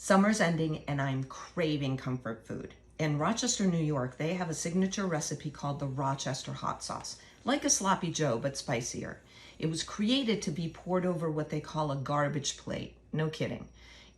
Summer's ending and I'm craving comfort food. In Rochester, New York, they have a signature recipe called the Rochester Hot Sauce, like a sloppy joe, but spicier. It was created to be poured over what they call a garbage plate. No kidding.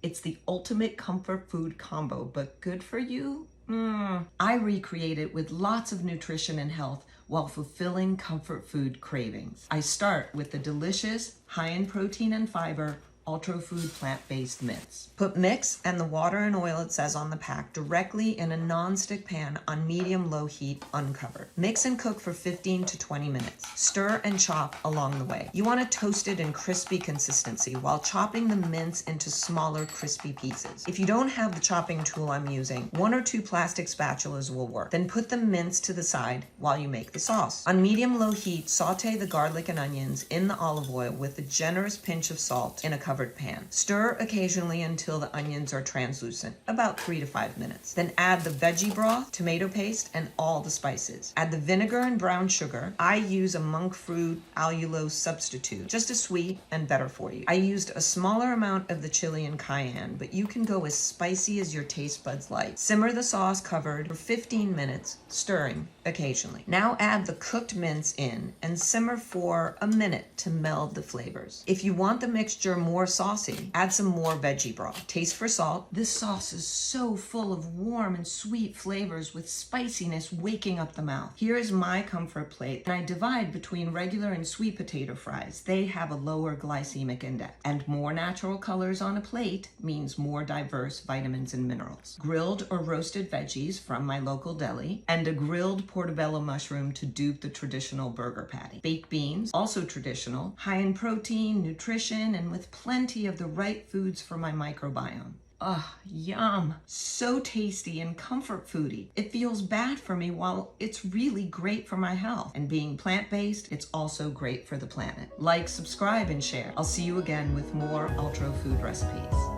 It's the ultimate comfort food combo, but good for you? I recreate it with lots of nutrition and health while fulfilling comfort food cravings. I start with the delicious, high in protein and fiber, Altrofood plant-based mince. Put mix and the water and oil it says on the pack directly in a non-stick pan on medium-low heat uncovered. Mix and cook for 15 to 20 minutes. Stir and chop along the way. You want a toasted and crispy consistency while chopping the mince into smaller crispy pieces. If you don't have the chopping tool I'm using, 1 or 2 plastic spatulas will work. Then put the mince to the side while you make the sauce. On medium-low heat, saute the garlic and onions in the olive oil with a generous pinch of salt in a covered pan. Stir occasionally until the onions are translucent, about 3 to 5 minutes. Then add the veggie broth, tomato paste, and all the spices. Add the vinegar and brown sugar. I use a monk fruit allulose substitute, just as sweet and better for you. I used a smaller amount of the chili and cayenne, but you can go as spicy as your taste buds like. Simmer the sauce covered for 15 minutes, stirring occasionally. Now add the cooked mince in and simmer for a minute to meld the flavors. If you want the mixture more saucy, add some more veggie broth. Taste for salt. This sauce is so full of warm and sweet flavors with spiciness waking up the mouth. Here is my comfort plate, and I divide between regular and sweet potato fries. They have a lower glycemic index. And more natural colors on a plate means more diverse vitamins and minerals. Grilled or roasted veggies from my local deli, and a grilled portobello mushroom to dupe the traditional burger patty. Baked beans, also traditional, high in protein, nutrition, and with plenty of the right foods for my microbiome. Yum. So tasty and comfort foody. It feels bad for me while it's really great for my health. And being plant-based, it's also great for the planet. Like, subscribe, and share. I'll see you again with more Altro food recipes.